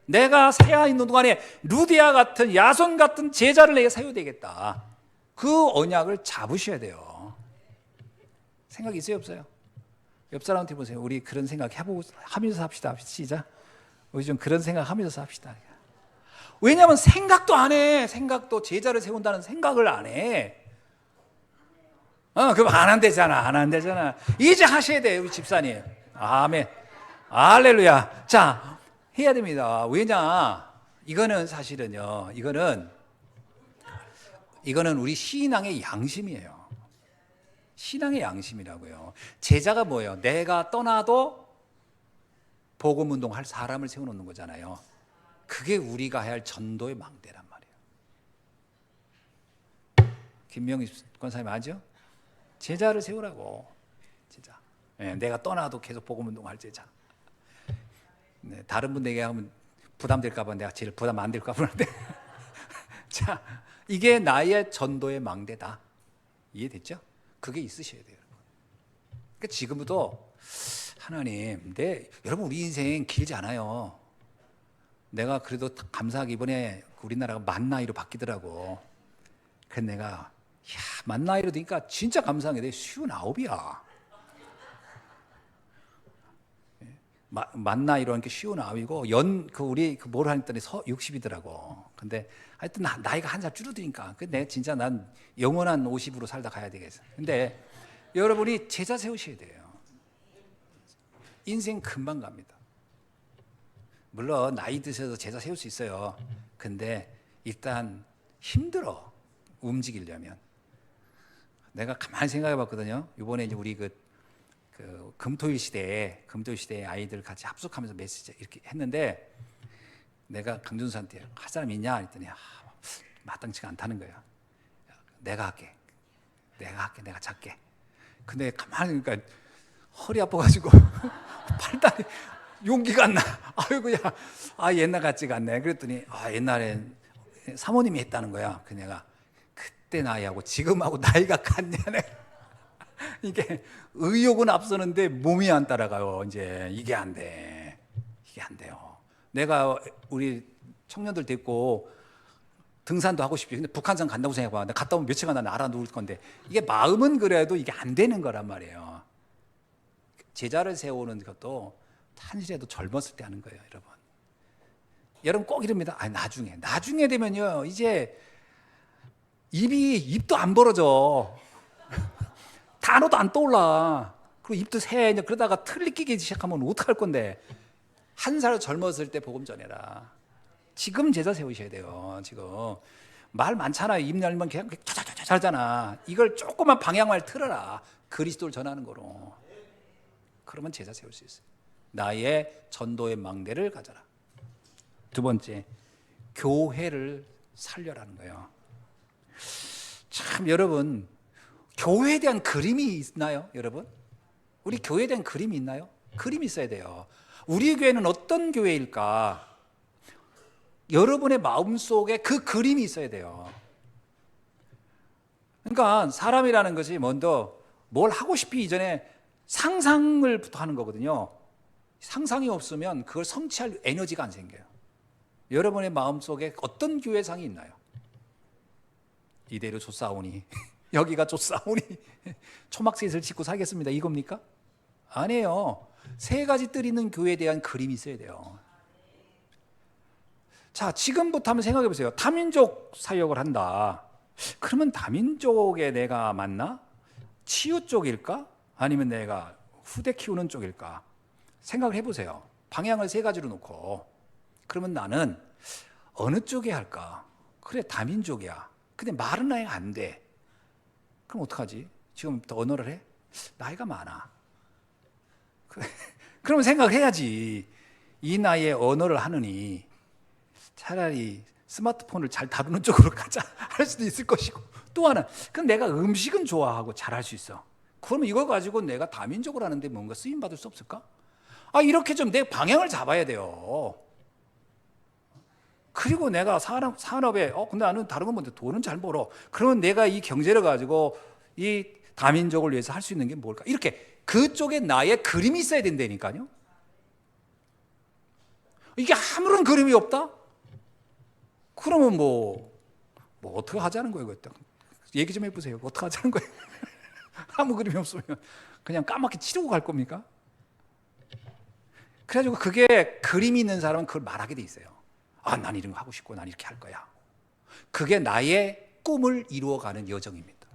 내가 살아 있는 동안에 루디아 같은 야손 같은 제자를 내가 세워야 되겠다. 그 언약을 잡으셔야 돼요. 생각 있어요, 없어요? 옆 사람한테 보세요. 우리 그런 생각 하면서 삽시다. 시작. 우리 좀 그런 생각 하면서 삽시다. 왜냐하면 생각도 안 해. 생각도 제자를 세운다는 생각을 안 해. 그럼 안 한대잖아. 안 한대잖아. 이제 하셔야 돼요, 우리 집사님. 아멘. 할렐루야. 자, 해야 됩니다. 왜냐? 이거는 사실은요. 이거는 우리 신앙의 양심이에요. 신앙의 양심이라고요. 제자가 뭐예요? 내가 떠나도 복음 운동할 사람을 세워놓는 거잖아요. 그게 우리가 해야 할 전도의 망대란 말이에요. 김명희 권사님 아죠? 제자를 세우라고. 제자. 네, 내가 떠나도 계속 복음 운동할 제자. 네, 다른 분에게 하면 부담될까 봐 내가 제일 부담 안 될까 보는데. 자, 이게 나의 전도의 망대다. 이해됐죠? 그게 있으셔야 돼요. 그러니까 지금부터 하나님, 여러분 우리 인생 길지 않아요. 내가 그래도 감사하게 이번에 우리나라가 만 나이로 바뀌더라고. 그래서 내가 만 나이로 되니까 진짜 감사한 게 내 59이야. 만 나이로 하니까 59이고 우리 뭘 하니까 60이더라고. 근데 하여튼 나이가 한 살 줄어드니까 내가 진짜 난 영원한 50으로 살다 가야 되겠어. 근데 여러분이 제자 세우셔야 돼요. 인생 금방 갑니다. 물론 나이 드셔서 제자 세울 수 있어요. 근데 일단 힘들어, 움직이려면. 내가 가만히 생각해 봤거든요. 이번에 이제 우리 그 금토일 시대에 아이들 같이 합숙하면서 메시지 이렇게 했는데 내가 강준수한테 할 사람 있냐 했더니 마땅치가 않다는 거예요. 내가 할게. 내가 작게. 근데 가만히 그러니까 허리 아파가지고 팔다리 용기가 안 나. 아이고야. 옛날 같지가 않네. 그랬더니 옛날엔 사모님이 했다는 거야. 그 내가 그때 나이하고 지금하고 나이가 같냐네. 이게 의욕은 앞서는데 몸이 안 따라가요. 이제 이게 안 돼. 이게 안 돼요. 내가 우리 청년들 데리고 등산도 하고 싶지. 근데 북한산 간다고 생각해봐. 근데 갔다 오면 며칠간 나는 알아 누울 건데 이게 마음은 그래도 이게 안 되는 거란 말이에요. 제자를 세우는 것도 한시라도 젊었을 때 하는 거예요, 여러분. 여러분 꼭 이럽니다. 나중에 되면요, 이제 입도 안 벌어져. 단어도 안 떠올라. 그리고 입도 새. 이제 그러다가 틀리끼기 시작하면 어떡할 건데. 한 살 젊었을 때 복음 전해라. 지금 제자 세우셔야 돼요. 지금 말 많잖아요. 입 열면 그냥 잘잖아. 이걸 조그만 방향을 틀어라. 그리스도를 전하는 거로. 그러면 제자 세울 수 있어요. 나의 전도의 망대를 가져라. 두 번째, 교회를 살려라는 거예요. 참 여러분, 교회에 대한 그림이 있나요? 여러분? 우리 교회에 대한 그림이 있나요? 그림이 있어야 돼요. 우리 교회는 어떤 교회일까? 여러분의 마음속에 그 그림이 있어야 돼요. 그러니까 사람이라는 것이 먼저 뭘 하고 싶기 이전에 상상을부터 하는 거거든요. 상상이 없으면 그걸 성취할 에너지가 안 생겨요. 여러분의 마음속에 어떤 교회상이 있나요? 이대로 쫓아오니 여기가 쫓아오니 초막셋을 짓고 살겠습니다 이겁니까? 아니에요. 세 가지 뜰 있는 교회에 대한 그림이 있어야 돼요. 자, 지금부터 한번 생각해 보세요. 다민족 사역을 한다. 그러면 다민족에 내가 맞나? 치유 쪽일까? 아니면 내가 후대 키우는 쪽일까? 생각을 해보세요. 방향을 세 가지로 놓고 그러면 나는 어느 쪽에 할까? 그래, 다민족이야. 근데 말은 아예 안 돼. 그럼 어떡하지? 지금부터 언어를 해? 나이가 많아. 그러면 생각을 해야지. 이 나이에 언어를 하느니 차라리 스마트폰을 잘 다루는 쪽으로 가자 할 수도 있을 것이고, 또 하나, 그럼 내가 음식은 좋아하고 잘할 수 있어. 그러면 이걸 가지고 내가 다민족을 하는데 뭔가 쓰임 받을 수 없을까? 이렇게 좀 내 방향을 잡아야 돼요. 그리고 내가 산업에 근데 나는 다른 건 뭔데 돈은 잘 벌어. 그러면 내가 이 경제를 가지고 이 다민족을 위해서 할 수 있는 게 뭘까? 이렇게 그쪽에 나의 그림이 있어야 된다니까요. 이게 아무런 그림이 없다? 그러면 뭐 어떻게 하자는 거예요? 그때 얘기 좀 해보세요. 어떻게 하자는 거예요? 아무 그림이 없으면 그냥 까맣게 치르고 갈 겁니까? 그래가지고 그게 그림이 있는 사람은 그걸 말하게 돼 있어요. 난 이런 거 하고 싶고 난 이렇게 할 거야. 그게 나의 꿈을 이루어가는 여정입니다.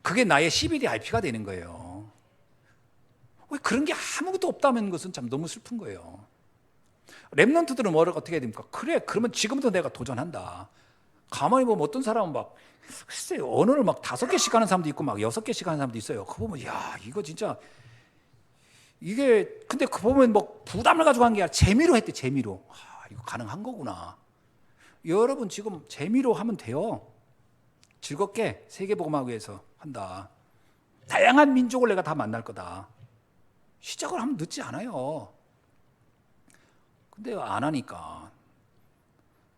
그게 나의 CBDIP가 되는 거예요. 왜 그런 게 아무것도 없다는 것은 참 너무 슬픈 거예요. 랩런트들은 뭐를 어떻게 해야 됩니까? 그래, 그러면 지금부터 내가 도전한다. 가만히 보면 어떤 사람은 막 글쎄 언어를 막 5개씩 하는 사람도 있고 막 6개씩 하는 사람도 있어요. 그거 보면 야, 이거 진짜 이게 근데 그 보면 뭐 부담을 가지고 한 게 아니라 재미로 했대. 재미로. 이거 가능한 거구나. 여러분 지금 재미로 하면 돼요. 즐겁게 세계복음화위해서 한다. 다양한 민족을 내가 다 만날 거다. 시작을 하면 늦지 않아요. 근데 안 하니까.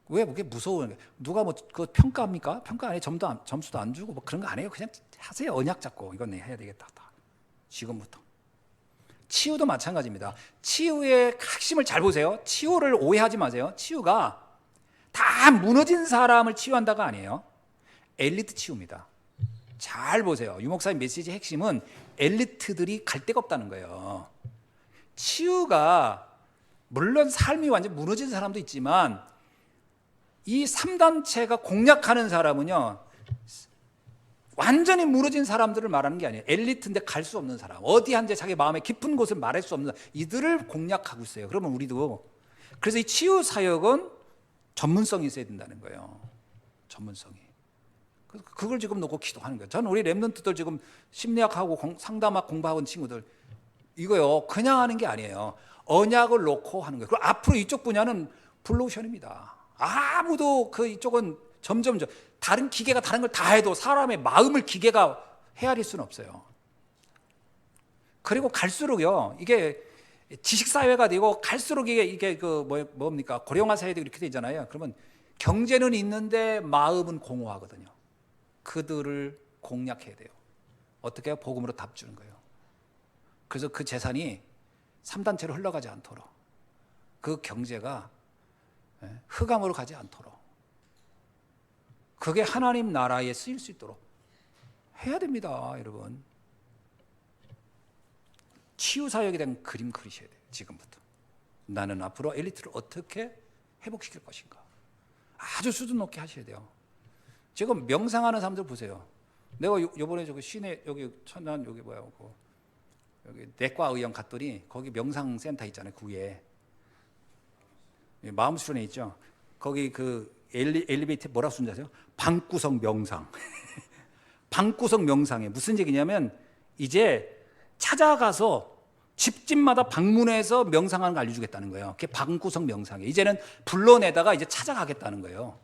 왜 그게 무서워요? 누가 뭐 그 평가합니까? 평가 안에 점수도 안 주고 뭐 그런 거 안 해요. 그냥 하세요. 언약 잡고 이건 내 해야 되겠다. 지금부터. 치유도 마찬가지입니다. 치유의 핵심을 잘 보세요. 치유를 오해하지 마세요. 치유가 다 무너진 사람을 치유한다가 아니에요. 엘리트 치유입니다. 잘 보세요. 유목사님 메시지의 핵심은 엘리트들이 갈 데가 없다는 거예요. 치유가 물론 삶이 완전 무너진 사람도 있지만 이 3단체가 공략하는 사람은요, 완전히 무너진 사람들을 말하는 게 아니에요. 엘리트인데 갈 수 없는 사람, 어디 한데 자기 마음의 깊은 곳을 말할 수 없는 사람, 이들을 공략하고 있어요. 그러면 우리도, 그래서 이 치유 사역은 전문성이 있어야 된다는 거예요. 전문성이. 그걸 지금 놓고 기도하는 거예요. 저는 우리 랩런트들 지금 심리학하고 상담학 공부하는 친구들 이거요 그냥 하는 게 아니에요. 언약을 놓고 하는 거예요. 그리고 앞으로 이쪽 분야는 블루오션입니다. 아무도 그 이쪽은 점점 다른 기계가 다른 걸 다 해도 사람의 마음을 기계가 헤아릴 수는 없어요. 그리고 갈수록요 이게 지식 사회가 되고 갈수록 이게 그 뭡니까 고령화 사회도 이렇게 되잖아요. 그러면 경제는 있는데 마음은 공허하거든요. 그들을 공략해야 돼요. 어떻게 해요? 복음으로 답 주는 거예요. 그래서 그 재산이 3단체로 흘러가지 않도록 그 경제가 흑암으로 가지 않도록 그게 하나님 나라에 쓰일 수 있도록 해야 됩니다. 여러분 치유사역에 대한 그림 그리셔야 돼요. 지금부터 나는 앞으로 엘리트를 어떻게 회복시킬 것인가 아주 수준 높게 하셔야 돼요. 지금 명상하는 사람들 보세요. 내가 요번에 저기 시내 여기 천안 여기 뭐야 여기 내과 의원 갔더니 거기 명상센터 있잖아요. 그 위에 마음수련회 있죠. 거기 그 엘리베이터 뭐라고 쓰는지 아세요? 방구석 명상. 방구석 명상에 무슨 얘기냐면 이제 찾아가서 집집마다 방문해서 명상하는 걸 알려주겠다는 거예요. 그게 방구석 명상이에요. 이제는 불러내다가 이제 찾아가겠다는 거예요.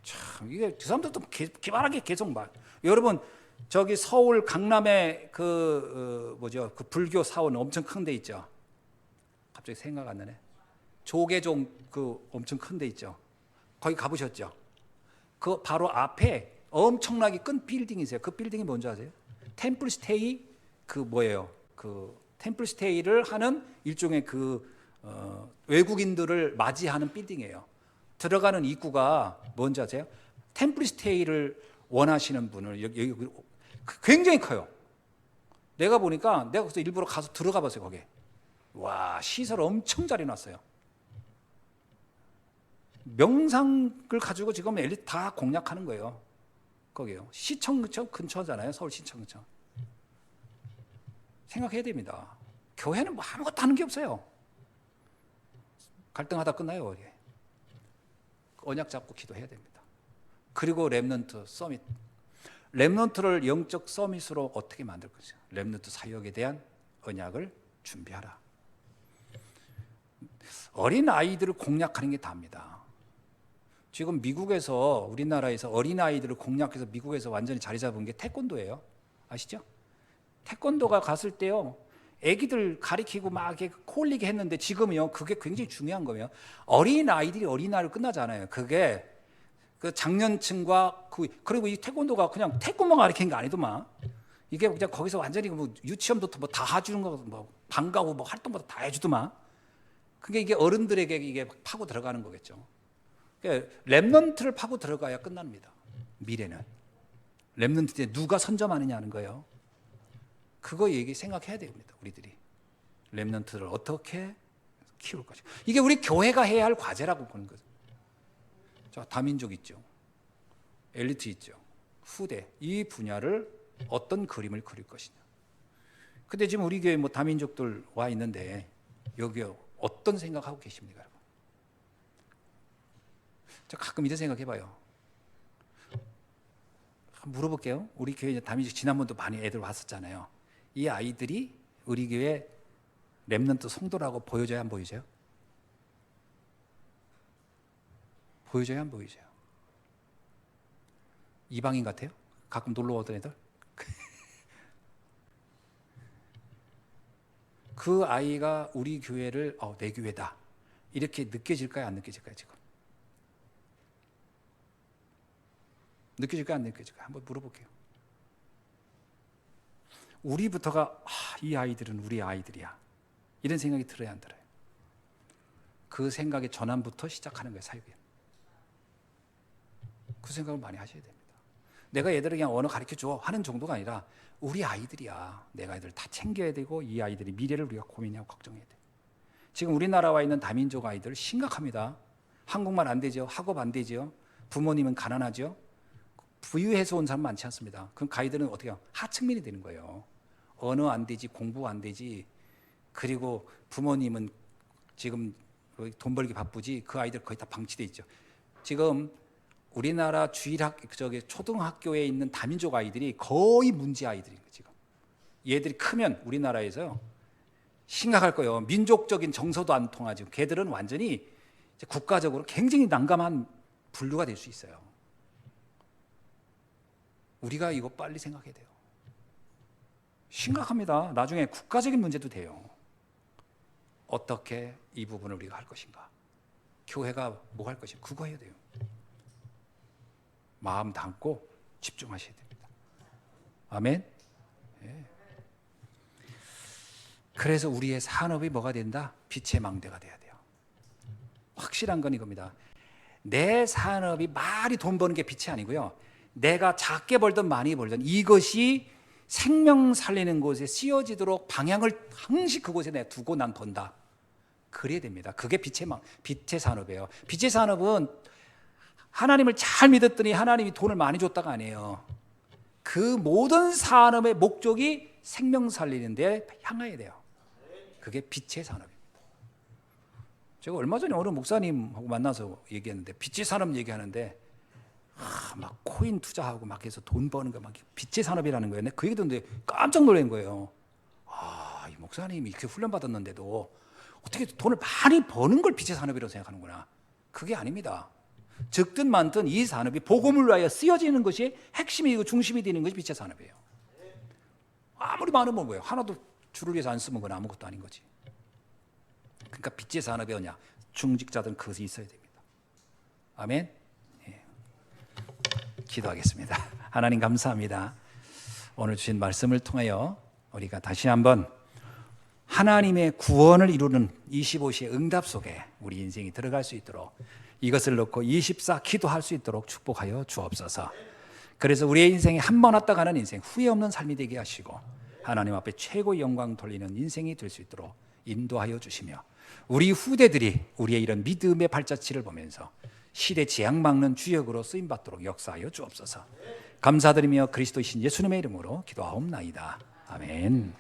참 이게 그 사람들도 기발하게 계속 말. 여러분 저기 서울 강남에 그 뭐죠 그 불교 사원 엄청 큰 데 있죠. 갑자기 생각 안 나네. 조계종 그 엄청 큰 데 있죠. 거기 가보셨죠? 그 바로 앞에 엄청나게 큰 빌딩이 있어요. 그 빌딩이 뭔지 아세요? 템플스테이 그 뭐예요? 그 템플스테이를 하는 일종의 그 외국인들을 맞이하는 빌딩이에요. 들어가는 입구가 뭔지 아세요? 템플스테이를 원하시는 분을 여기 굉장히 커요. 내가 보니까 내가 그래서 일부러 가서 들어가 봤어요. 거기에. 와 시설 엄청 잘 해놨어요. 명상을 가지고 지금 엘리트 다 공략하는 거예요. 거기요. 시청 근처잖아요. 서울 시청 근처. 생각해야 됩니다. 교회는 뭐 아무것도 하는 게 없어요. 갈등하다 끝나요. 거기에. 언약 잡고 기도해야 됩니다. 그리고 렘넌트 서밋. 렘넌트를 영적 서밋으로 어떻게 만들 것이냐. 렘넌트 사역에 대한 언약을 준비하라. 어린 아이들을 공략하는 게 답니다. 지금 미국에서 우리나라에서 어린 아이들을 공략해서 미국에서 완전히 자리 잡은 게 태권도예요. 아시죠? 태권도가 갔을 때요. 애기들 가리키고 막 이렇게 콜리게 했는데 지금요. 그게 굉장히 중요한 거예요. 어린 아이들이 어린아이를 끝나잖아요. 그게 그 장년층과 그리고 이 태권도가 그냥 태권만 가리키는 게 아니더만. 이게 그냥 거기서 완전히 뭐 유치원부터 뭐 다 해주는 거, 뭐 방과후 뭐 활동부터 다 해주더만. 그게 이게 어른들에게 이게 파고 들어가는 거겠죠. 그러니까 렘넌트를 파고 들어가야 끝납니다. 미래는 렘넌트에 누가 선점하느냐는 거예요. 그거 얘기 생각해야 됩니다. 우리들이 렘넌트를 어떻게 키울 것인가. 이게 우리 교회가 해야 할 과제라고 보는 거죠. 자, 다민족 있죠. 엘리트 있죠. 후대 이 분야를 어떤 그림을 그릴 것이냐. 근데 지금 우리 교회 뭐 다민족들 와 있는데 여기 어떤 생각하고 계십니까, 여러분? 저 가끔 이런 생각해봐요. 물어볼게요. 우리 교회 다민족 지난번도 많이 애들 왔었잖아요. 이 아이들이 우리 교회 렘넌트 성도라고 보여줘야 안 보이세요? 보여줘야 안 보이세요? 이방인 같아요? 가끔 놀러 오던 애들? 그 아이가 우리 교회를 내 교회다 이렇게 느껴질까요? 안 느껴질까요? 지금 느껴질까요? 안 느껴질까요? 한번 물어볼게요. 우리부터가 이 아이들은 우리 아이들이야 이런 생각이 들어야 안 들어요? 그 생각의 전환부터 시작하는 거예요. 사역이. 그 생각을 많이 하셔야 됩니다. 내가 얘들을 그냥 언어 가르쳐줘 하는 정도가 아니라 우리 아이들이야. 내가 애들 다 챙겨야 되고 이 아이들의 미래를 우리가 고민하고 걱정해야 돼. 지금 우리나라와 있는 다민족 아이들 심각합니다. 한국말 안 되죠. 학업 안 되죠. 부모님은 가난하죠. 부유해서 온 사람 많지 않습니다. 그럼 아이들은 어떻게 해요? 하층민이 되는 거예요. 언어 안 되지, 공부 안 되지. 그리고 부모님은 지금 돈 벌기 바쁘지. 그 아이들 거의 다 방치돼 있죠. 지금 우리나라 초등학교에 있는 다민족 아이들이 거의 문제 아이들인 거예요. 지금 얘들이 크면 우리나라에서요 심각할 거예요. 민족적인 정서도 안 통하지. 걔들은 완전히 이제 국가적으로 굉장히 난감한 분류가 될 수 있어요. 우리가 이거 빨리 생각해야 돼요. 심각합니다. 나중에 국가적인 문제도 돼요. 어떻게 이 부분을 우리가 할 것인가? 교회가 뭐 할 것인가? 그거 해야 돼요. 마음 담고 집중하셔야 됩니다. 아멘. 예. 그래서 우리의 산업이 뭐가 된다? 빛의 망대가 돼야 돼요. 확실한 건 이겁니다. 내 산업이 많이 돈 버는 게 빛이 아니고요. 내가 작게 벌든 많이 벌든 이것이 생명 살리는 곳에 쓰여지도록 방향을 항시 그곳에 내 두고 난 번다. 그래야 됩니다. 그게 빛의 산업이에요. 빛의 산업은 하나님을 잘 믿었더니 하나님이 돈을 많이 줬다가 아니에요. 그 모든 산업의 목적이 생명 살리는 데 향해야 돼요. 그게 빛의 산업입니다. 제가 얼마 전에 어느 목사님하고 만나서 얘기했는데 빛의 산업 얘기하는데 막 코인 투자하고 막 해서 돈 버는 거 막 빛의 산업이라는 거예요. 그 얘기 듣는데 깜짝 놀란 거예요. 이 목사님이 이렇게 훈련 받았는데도 어떻게 돈을 많이 버는 걸 빛의 산업이라고 생각하는구나. 그게 아닙니다. 적든 많든 이 산업이 복음을 위하여 쓰여지는 것이 핵심이고 중심이 되는 것이 빛의 산업이에요. 아무리 많으면 뭐예요? 하나도 주를 위해서 안 쓰면 그건 아무것도 아닌 거지. 그러니까 빛의 산업이 뭐냐? 중직자들은 그것이 있어야 됩니다. 아멘. 예. 기도하겠습니다. 하나님 감사합니다. 오늘 주신 말씀을 통하여 우리가 다시 한번 하나님의 구원을 이루는 25시의 응답 속에 우리 인생이 들어갈 수 있도록 이것을 놓고 24 기도할 수 있도록 축복하여 주옵소서. 그래서 우리의 인생이 한 번 왔다 가는 인생, 후회 없는 삶이 되게 하시고 하나님 앞에 최고의 영광 돌리는 인생이 될 수 있도록 인도하여 주시며 우리 후대들이 우리의 이런 믿음의 발자취를 보면서 시대 재앙 막는 주역으로 쓰임받도록 역사하여 주옵소서. 감사드리며 그리스도이신 예수님의 이름으로 기도하옵나이다. 아멘.